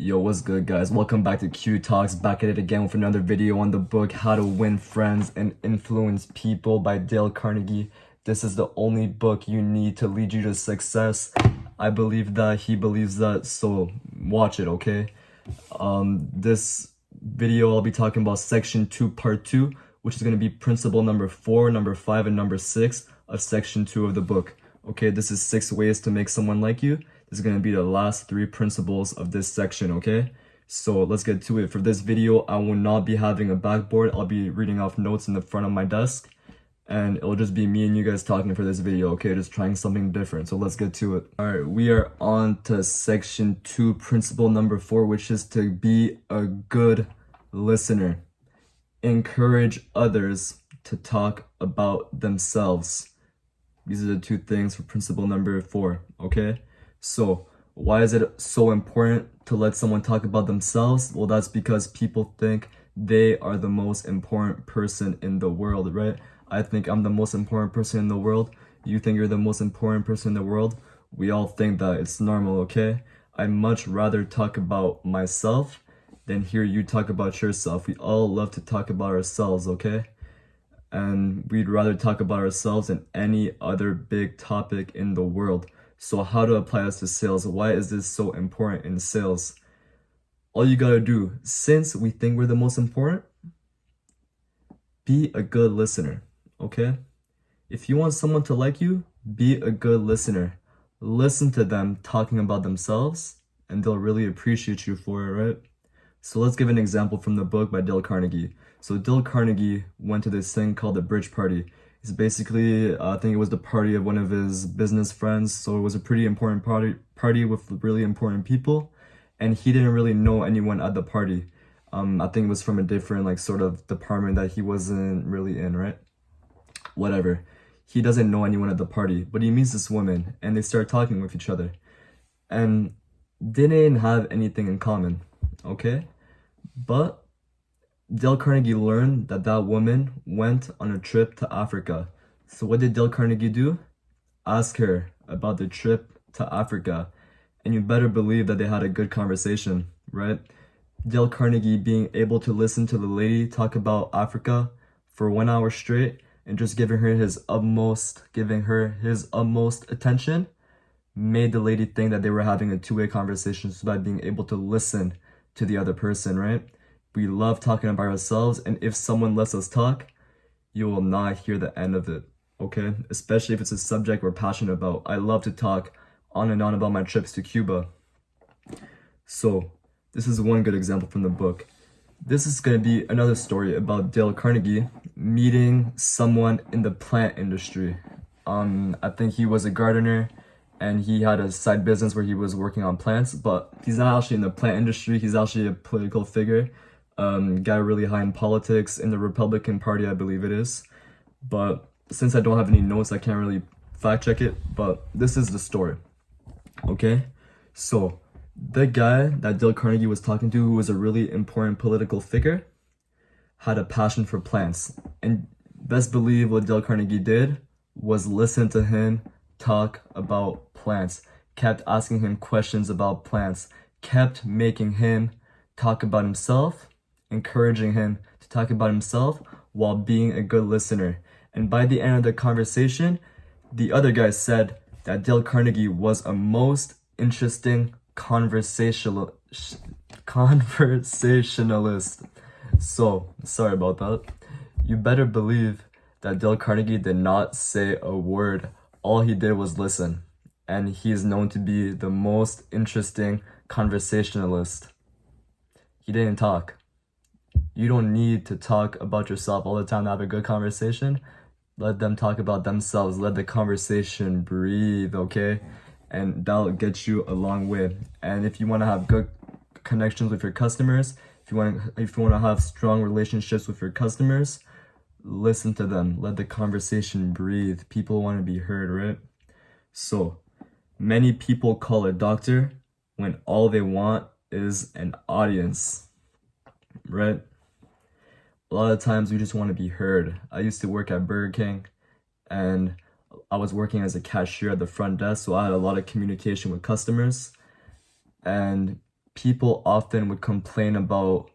Yo, what's good, guys? Welcome back to Q Talks, back at it again with another video on the book How to Win Friends and Influence People by Dale Carnegie. This is the only book you need to lead you to success. I believe that, he believes that, so watch it, okay? This video I'll be talking about section 2, part 2, which is going to be principle number 4, number 5, and number 6 of section 2 of the book. Okay, this is 6 ways to make someone like you. This is going to be the last 3 principles of this section, okay? So let's get to it. For this video, I will not be having a backboard. I'll be reading off notes in the front of my desk, and it'll just be me and you guys talking for this video, okay? Just trying something different. So let's get to it. All right, we are on to section 2, principle number 4, which is to be a good listener. Encourage others to talk about themselves. These are the 2 things for principle number 4, okay? So why is it so important to let someone talk about themselves? Well, that's because people think they are the most important person in the world, right? I think I'm the most important person in the world. You think you're the most important person in the world. We all think that. It's normal, okay? I'd much rather talk about myself than hear you talk about yourself. We all love to talk about ourselves, okay? And we'd rather talk about ourselves than any other big topic in the world. So how to apply this to sales? Why is this so important in sales? All you gotta do, since we think we're the most important, be a good listener, okay? If you want someone to like you, be a good listener. Listen to them talking about themselves, and they'll really appreciate you for it, right? So let's give an example from the book by Dale Carnegie. So Dale Carnegie went to this thing called the Bridge Party. It's basically, I think it was the party of one of his business friends, so it was a pretty important party with really important people, and he didn't really know anyone at the party. I think it was from a different sort of department that he wasn't really in, right? Whatever. He doesn't know anyone at the party, but he meets this woman, and they start talking with each other, and they didn't have anything in common, okay? But Dale Carnegie learned that that woman went on a trip to Africa. So what did Dale Carnegie do? Ask her about the trip to Africa. And you better believe that they had a good conversation, right? Dale Carnegie being able to listen to the lady talk about Africa for 1 hour straight and just giving her his utmost attention made the lady think that they were having a two-way conversation just by being able to listen to the other person, right? We love talking about ourselves, and if someone lets us talk, you will not hear the end of it, okay? Especially if it's a subject we're passionate about. I love to talk on and on about my trips to Cuba. So, this is one good example from the book. This is going to be another story about Dale Carnegie meeting someone in the plant industry. I think he was a gardener, and he had a side business where he was working on plants, but he's not actually in the plant industry. He's actually a political figure. Guy really high in politics in the Republican Party, I believe it is. But since I don't have any notes, I can't really fact check it, but this is the story, okay? So the guy that Dale Carnegie was talking to, who was a really important political figure, had a passion for plants. And best believe what Dale Carnegie did was listen to him talk about plants, kept asking him questions about plants, kept making him talk about himself, encouraging him to talk about himself while being a good listener. And by the end of the conversation, the other guy said that Dale Carnegie was a most interesting conversationalist. So, sorry about that. You better believe that Dale Carnegie did not say a word. All he did was listen. And he is known to be the most interesting conversationalist. He didn't talk. You don't need to talk about yourself all the time to have a good conversation. Let them talk about themselves. Let the conversation breathe, okay? And that'll get you a long way. And if you want to have good connections with your customers, if you want to have strong relationships with your customers, listen to them. Let the conversation breathe. People want to be heard, right? So, many people call a doctor when all they want is an audience, right? A lot of times we just want to be heard. I used to work at Burger King, and I was working as a cashier at the front desk, so I had a lot of communication with customers. And people often would complain about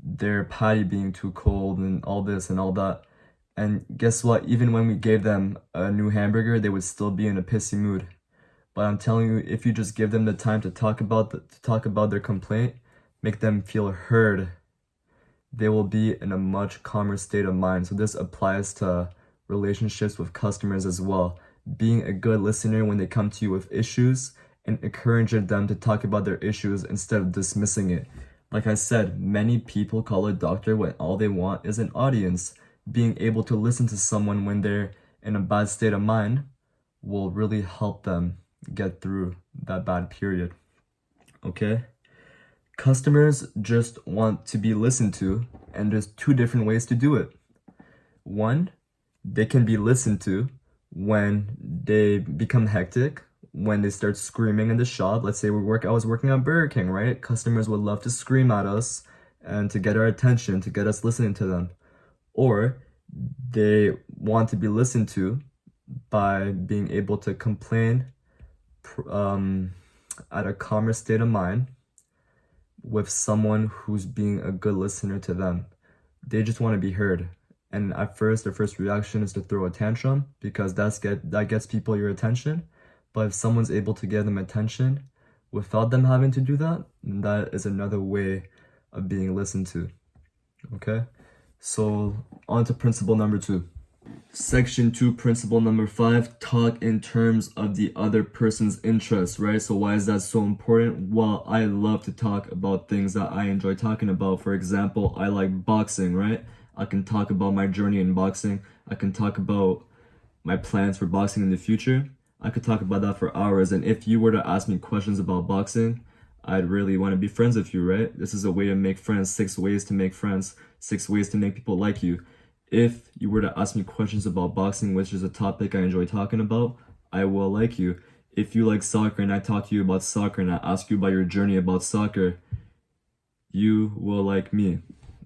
their patty being too cold and all this and all that. And guess what? Even when we gave them a new hamburger, they would still be in a pissy mood. But I'm telling you, if you just give them the time to talk about their complaint, make them feel heard, they will be in a much calmer state of mind. So this applies to relationships with customers as well. Being a good listener when they come to you with issues and encouraging them to talk about their issues instead of dismissing it. Like I said, many people call a doctor when all they want is an audience. Being able to listen to someone when they're in a bad state of mind will really help them get through that bad period. Okay? Customers just want to be listened to, and there's two different ways to do it. One, they can be listened to when they become hectic, when they start screaming in the shop. Let's say I was working at Burger King, right? Customers would love to scream at us and to get our attention, to get us listening to them. Or they want to be listened to by being able to complain at a calmer state of mind with someone who's being a good listener to them. They just want to be heard. And at first, their first reaction is to throw a tantrum because that gets people your attention. But if someone's able to give them attention without them having to do that, then that is another way of being listened to. Okay? So on to principle number 2. Section 2, principle number 5, talk in terms of the other person's interests, right? So why is that so important? Well, I love to talk about things that I enjoy talking about. For example, I like boxing, right? I can talk about my journey in boxing. I can talk about my plans for boxing in the future. I could talk about that for hours. And if you were to ask me questions about boxing, I'd really want to be friends with you, right? This is a way to make friends. 6 ways to make friends. 6 ways to make people like you. If you were to ask me questions about boxing, which is a topic I enjoy talking about, I will like you. If you like soccer and I talk to you about soccer and I ask you about your journey about soccer, you will like me.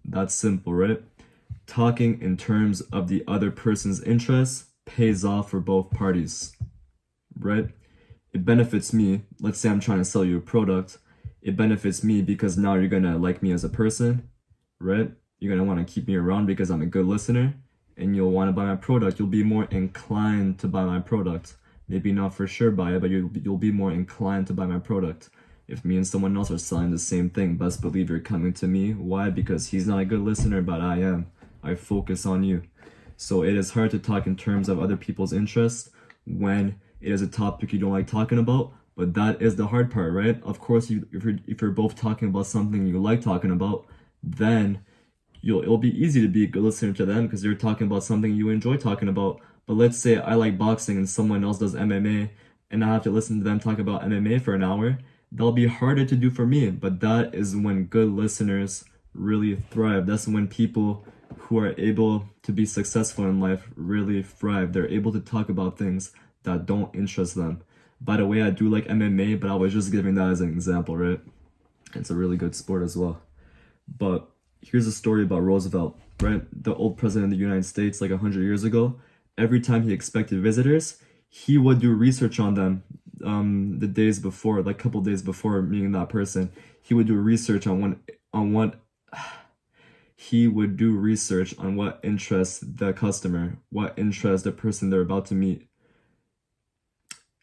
That's simple, right? Talking in terms of the other person's interests pays off for both parties, right? It benefits me. Let's say I'm trying to sell you a product. It benefits me because now you're gonna like me as a person, right? You're gonna want to keep me around because I'm a good listener, and you'll want to buy my product. You'll be more inclined to buy my product. Maybe not for sure buy it, but you'll be more inclined to buy my product. If me and someone else are selling the same thing, best believe you're coming to me. Why? Because he's not a good listener, but I am. I focus on you. So it is hard to talk in terms of other people's interests when it is a topic you don't like talking about, but that is the hard part, right? Of course, if you're both talking about something you like talking about, then it'll be easy to be a good listener to them because they're talking about something you enjoy talking about. But let's say I like boxing and someone else does MMA and I have to listen to them talk about MMA for an hour. That'll be harder to do for me, but that is when good listeners really thrive. That's when people who are able to be successful in life really thrive. They're able to talk about things that don't interest them. By the way, I do like MMA, but I was just giving that as an example, right? It's a really good sport as well. But here's a story about Roosevelt, right? The old president of the United States, like 100 years ago. Every time he expected visitors, he would do research on them the days before, like a couple days before meeting that person. He would do research on what interests the customer, what interests the person they're about to meet.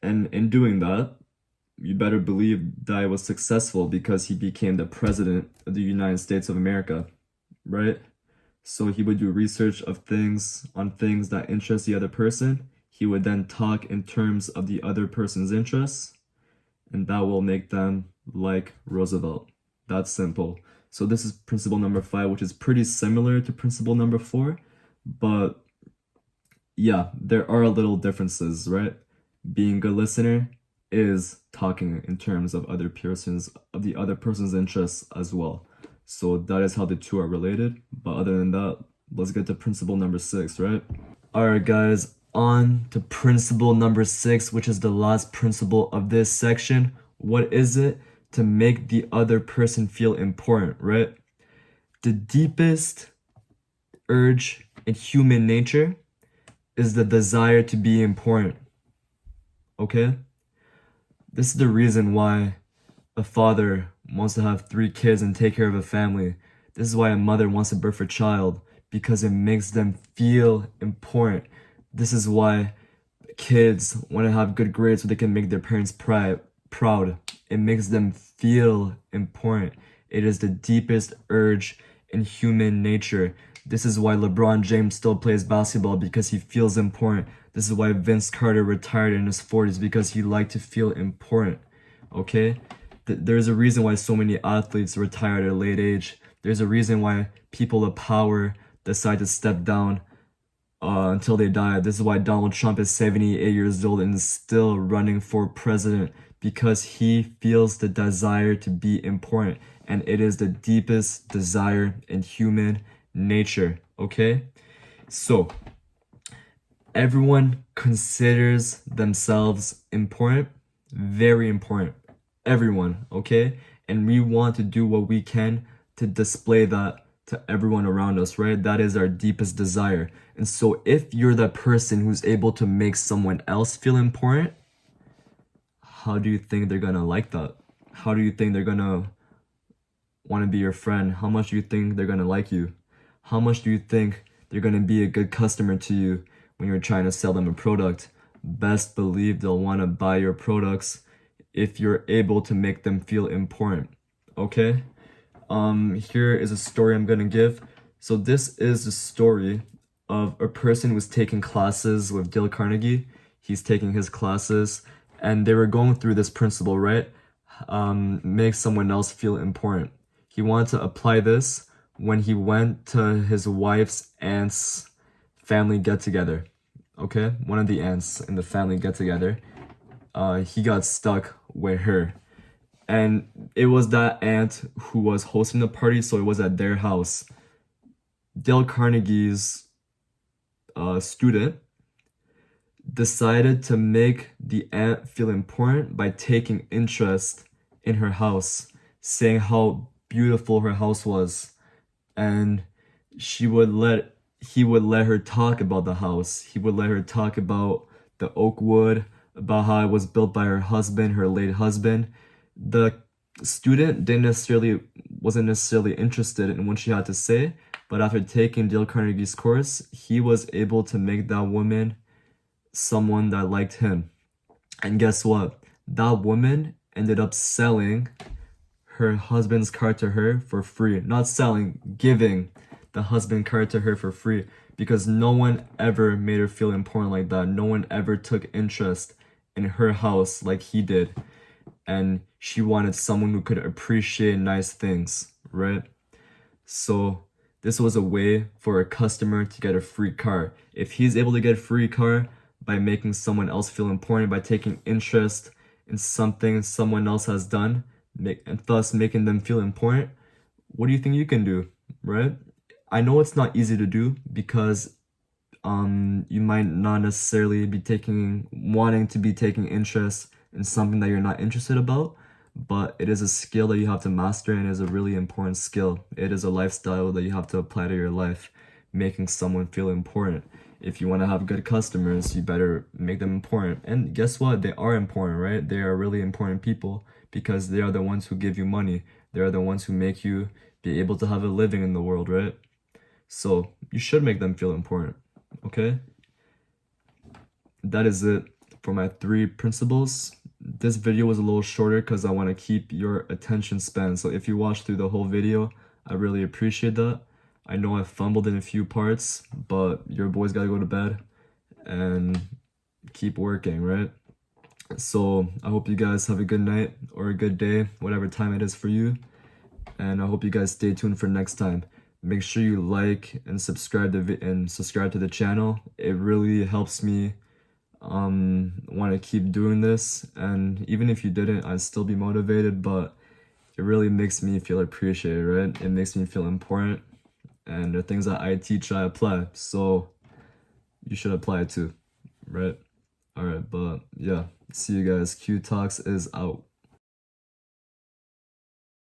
And in doing that, you better believe that I was successful because he became the president of the United States of America, right? So he would do research on things that interest the other person. He would then talk in terms of the other person's interests, and that will make them like Roosevelt. That's simple. So this is principle number 5, which is pretty similar to principle number 4, but yeah, there are little differences, right? Being a good listener is talking in terms of the other person's interests as well. So that is how the two are related. But other than that, let's get to principle number 6, right? Alright guys, on to principle number 6, which is the last principle of this section. What is it? To make the other person feel important, right? The deepest urge in human nature is the desire to be important. Okay? This is the reason why a father wants to have 3 kids and take care of a family. This is why a mother wants to birth a child, because it makes them feel important. This is why kids want to have good grades so they can make their parents proud. It makes them feel important. It is the deepest urge in human nature. This is why LeBron James still plays basketball, because he feels important. This is why Vince Carter retired in his 40s, because he liked to feel important. Okay? There's a reason why so many athletes retire at a late age. There's a reason why people of power decide to step down until they die. This is why Donald Trump is 78 years old and is still running for president, because he feels the desire to be important, and it is the deepest desire in human nature. Okay? So everyone considers themselves important, very important. Everyone, okay? And we want to do what we can to display that to everyone around us, right? That is our deepest desire. And so if you're that person who's able to make someone else feel important, how do you think they're gonna like that? How do you think they're gonna want to be your friend? How much do you think they're gonna like you? How much do you think they're gonna be a good customer to you when you're trying to sell them a product? Best believe they'll want to buy your products if you're able to make them feel important. Okay? Here is a story I'm gonna give. So this is the story of a person who was taking classes with Dale Carnegie. He's taking his classes, and they were going through this principle, right? Make someone else feel important. He wanted to apply this when he went to his wife's aunt's family get-together. Okay? One of the aunts in the family get-together. He got stuck with her. And it was that aunt who was hosting the party, so it was at their house. Dale Carnegie's student decided to make the aunt feel important by taking interest in her house, saying how beautiful her house was. And he would let her talk about the house. He would let her talk about the oak wood, about how it was built by her husband, her late husband. The student wasn't necessarily interested in what she had to say, but after taking Dale Carnegie's course, he was able to make that woman someone that liked him. And guess what? That woman ended up selling her husband's car to her for free. Not selling, giving the husband car to her for free, because no one ever made her feel important like that. No one ever took interest in her house like he did. And she wanted someone who could appreciate nice things, right? So this was a way for a customer to get a free car. If he's able to get a free car by making someone else feel important, by taking interest in something someone else has done, and thus making them feel important, what do you think you can do, right? I know it's not easy to do, because you might not necessarily be wanting to be taking interest in something that you're not interested about, but it is a skill that you have to master, and it is a really important skill. It is a lifestyle that you have to apply to your life, making someone feel important. If you want to have good customers, you better make them important. And guess what? They are important, right? They are really important people, because they are the ones who give you money. They are the ones who make you be able to have a living in the world, right? So you should make them feel important, okay? That is it for my 3 principles. This video was a little shorter because I want to keep your attention span. So if you watched through the whole video, I really appreciate that. I know I fumbled in a few parts, but your boy's gotta go to bed and keep working, right? So I hope you guys have a good night or a good day, whatever time it is for you. And I hope you guys stay tuned for next time. Make sure you like and subscribe to the channel. It really helps me want to keep doing this, and even if you didn't, I'd still be motivated, but it really makes me feel appreciated, right? It makes me feel important, and the things that I teach, I apply, so you should apply it too, right? All right, but yeah, see you guys. Q Talks is out.